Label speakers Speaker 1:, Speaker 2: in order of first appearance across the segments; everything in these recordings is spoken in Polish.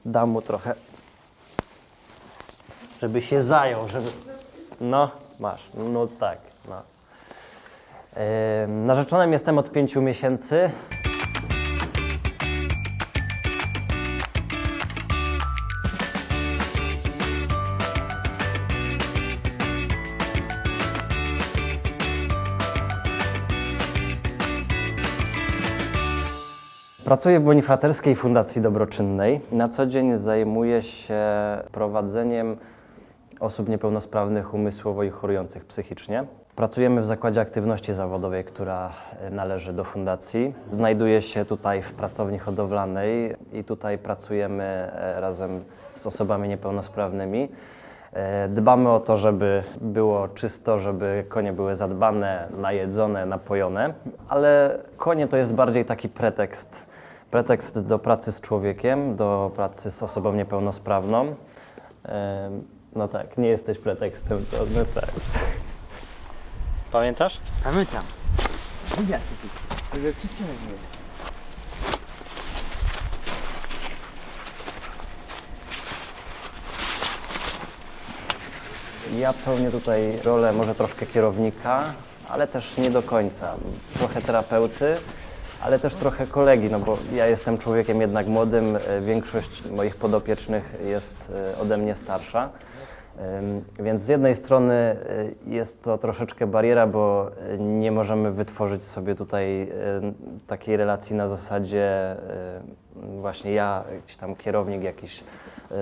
Speaker 1: Dam mu trochę, żeby się zajął, żeby... No, masz, no tak, no. Narzeczonym jestem od 5 miesięcy. Pracuję w Bonifraterskiej Fundacji Dobroczynnej. Na co dzień zajmuję się prowadzeniem osób niepełnosprawnych umysłowo i chorujących psychicznie. Pracujemy w Zakładzie Aktywności Zawodowej, która należy do fundacji. Znajduję się tutaj w pracowni hodowlanej i tutaj pracujemy razem z osobami niepełnosprawnymi. Dbamy o to, żeby było czysto, żeby konie były zadbane, najedzone, napojone, ale konie to jest bardziej taki pretekst do pracy z człowiekiem, do pracy z osobą niepełnosprawną. No tak, nie jesteś pretekstem, co? No tak. Pamiętasz?
Speaker 2: Pamiętam. Wywiad taki. Ale przyciągnie.
Speaker 1: Ja pełnię tutaj rolę może troszkę kierownika, ale też nie do końca. Trochę terapeuty, ale też trochę kolegi, no bo ja jestem człowiekiem jednak młodym, większość moich podopiecznych jest ode mnie starsza. Więc z jednej strony jest to troszeczkę bariera, bo nie możemy wytworzyć sobie tutaj takiej relacji na zasadzie właśnie ja, jakiś tam kierownik, jakiś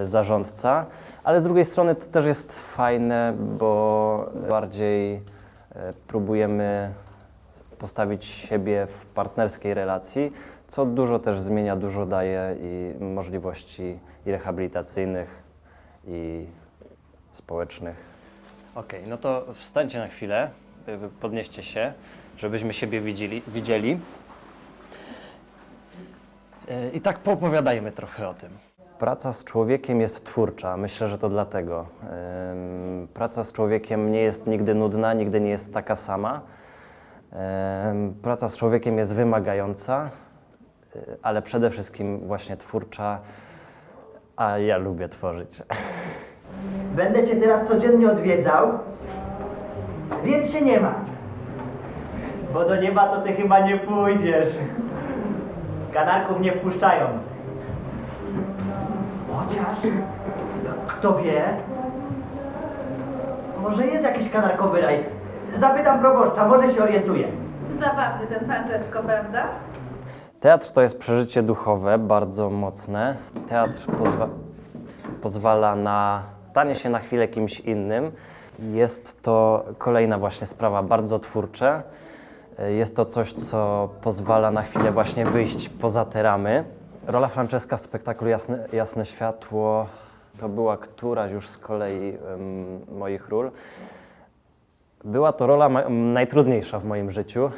Speaker 1: zarządca, ale z drugiej strony to też jest fajne, bo bardziej próbujemy postawić siebie w partnerskiej relacji, co dużo też zmienia, dużo daje i możliwości i rehabilitacyjnych, i społecznych. Okej, no to wstańcie na chwilę, podnieście się, żebyśmy siebie widzieli. I tak poopowiadajmy trochę o tym. Praca z człowiekiem jest twórcza, myślę, że to dlatego. Praca z człowiekiem nie jest nigdy nudna, nigdy nie jest taka sama. Praca z człowiekiem jest wymagająca, ale przede wszystkim właśnie twórcza, a ja lubię tworzyć.
Speaker 2: Będę cię teraz codziennie odwiedzał, więc się nie martw. Bo do nieba to ty chyba nie pójdziesz. Kanarków nie wpuszczają. Chociaż, kto wie, może jest jakiś kanarkowy raj. Zapytam proboszcza, może się orientuje.
Speaker 3: Zabawny ten Francesco, prawda?
Speaker 1: Teatr to jest przeżycie duchowe, bardzo mocne. Teatr pozwala na stanie się na chwilę kimś innym. Jest to kolejna właśnie sprawa, bardzo twórcze. Jest to coś, co pozwala na chwilę właśnie wyjść poza te ramy. Rola Franceska w spektaklu Jasne Światło to była któraś już z kolei moich ról. Była to rola najtrudniejsza w moim życiu,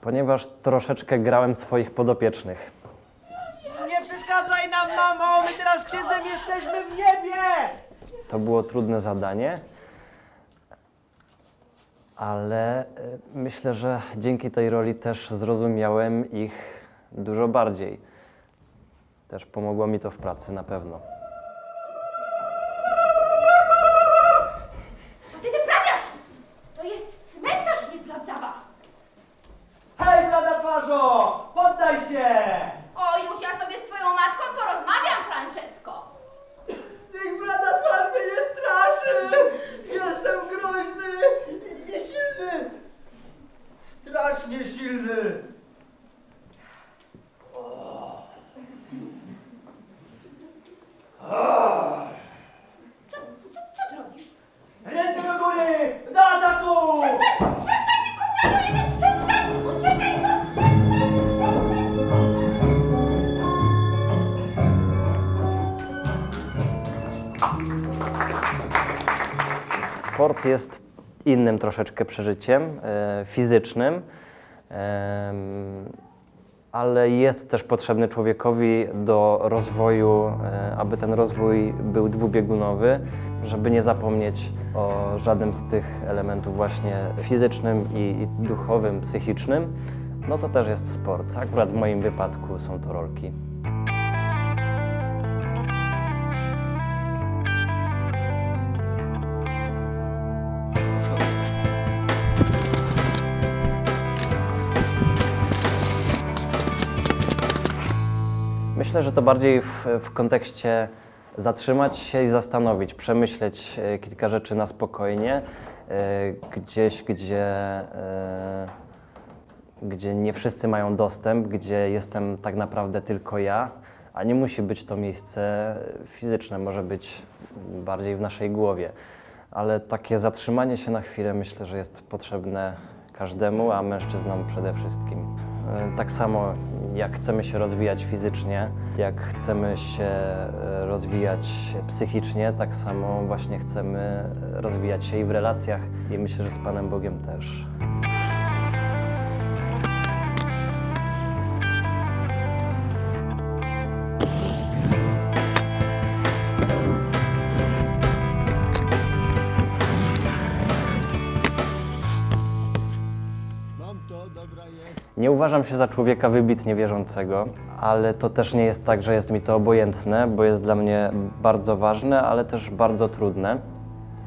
Speaker 1: ponieważ troszeczkę grałem swoich podopiecznych.
Speaker 2: Nie przeszkadzaj nam, mamo! My teraz z księdzem jesteśmy w niebie!
Speaker 1: To było trudne zadanie, ale myślę, że dzięki tej roli też zrozumiałem ich dużo bardziej. Też pomogło mi to w pracy na pewno.
Speaker 3: Co ty wyprawiasz? To jest cmentarz, nie plac zabaw.
Speaker 2: Hej, blada twarzo! Poddaj się!
Speaker 3: O, już ja sobie z twoją matką porozmawiam, Francesco.
Speaker 2: Niech blada twarz mnie nie straszy! Jestem groźny i silny! Strasznie silny!
Speaker 3: Co ty robisz?
Speaker 2: Ręce do góry! Do ataku!
Speaker 3: Przestań, ty gówniarzu jeden, przestań! Uciekaj stąd,
Speaker 1: Sport jest innym troszeczkę przeżyciem, fizycznym, ale jest też potrzebny człowiekowi do rozwoju, aby ten rozwój był dwubiegunowy, żeby nie zapomnieć o żadnym z tych elementów właśnie fizycznym i duchowym, psychicznym. No to też jest sport. Akurat w moim wypadku są to rolki. Myślę, że to bardziej w kontekście zatrzymać się i zastanowić, przemyśleć kilka rzeczy na spokojnie, gdzieś, gdzie nie wszyscy mają dostęp, gdzie jestem tak naprawdę tylko ja, a nie musi być to miejsce fizyczne, może być bardziej w naszej głowie. Ale takie zatrzymanie się na chwilę myślę, że jest potrzebne każdemu, a mężczyznom przede wszystkim. Tak samo jak chcemy się rozwijać fizycznie, jak chcemy się rozwijać psychicznie, tak samo właśnie chcemy rozwijać się i w relacjach i myślę, że z Panem Bogiem też. Nie uważam się za człowieka wybitnie wierzącego, ale to też nie jest tak, że jest mi to obojętne, bo jest dla mnie bardzo ważne, ale też bardzo trudne.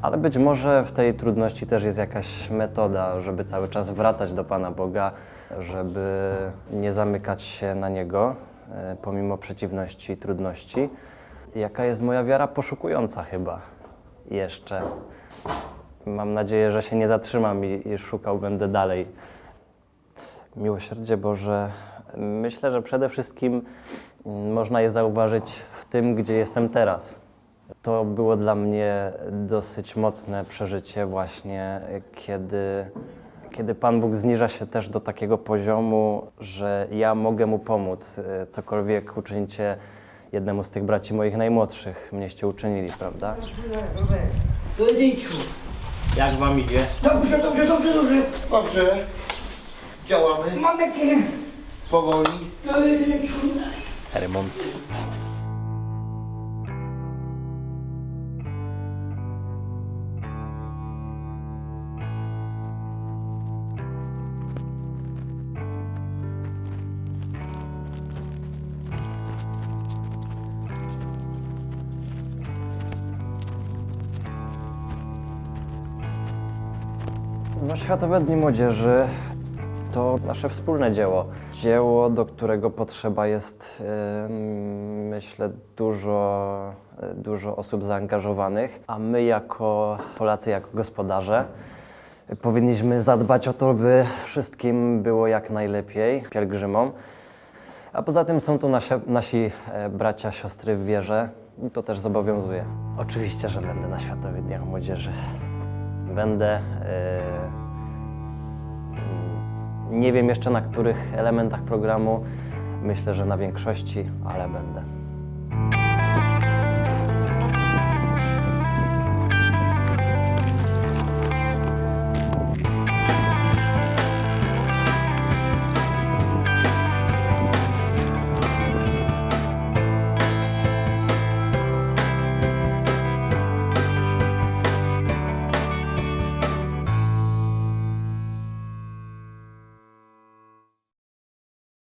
Speaker 1: Ale być może w tej trudności też jest jakaś metoda, żeby cały czas wracać do Pana Boga, żeby nie zamykać się na Niego, pomimo przeciwności i trudności. Jaka jest moja wiara? Poszukująca chyba jeszcze. Mam nadzieję, że się nie zatrzymam i szukał będę dalej. Miłosierdzie Boże, myślę, że przede wszystkim można je zauważyć w tym, gdzie jestem teraz. To było dla mnie dosyć mocne przeżycie właśnie, kiedy Pan Bóg zniża się też do takiego poziomu, że ja mogę Mu pomóc. Cokolwiek uczynicie jednemu z tych braci moich najmłodszych, mnieście uczynili, prawda?
Speaker 2: Pojedynczu. Jak wam idzie?
Speaker 4: Dobrze.
Speaker 5: Dobrze. Działamy
Speaker 4: Mam takie
Speaker 5: powoli.
Speaker 4: pojedynczu.
Speaker 1: Remont. No, Światowe Dni Młodzieży to nasze wspólne dzieło. Dzieło, do którego potrzeba jest, myślę, dużo osób zaangażowanych, a my jako Polacy, jako gospodarze powinniśmy zadbać o to, by wszystkim było jak najlepiej, pielgrzymom. A poza tym są to nasi bracia, siostry w wierze i to też zobowiązuje. Oczywiście, że będę na Światowych Dniach Młodzieży. Będę. Nie wiem jeszcze na których elementach programu. Myślę, że na większości, ale będę.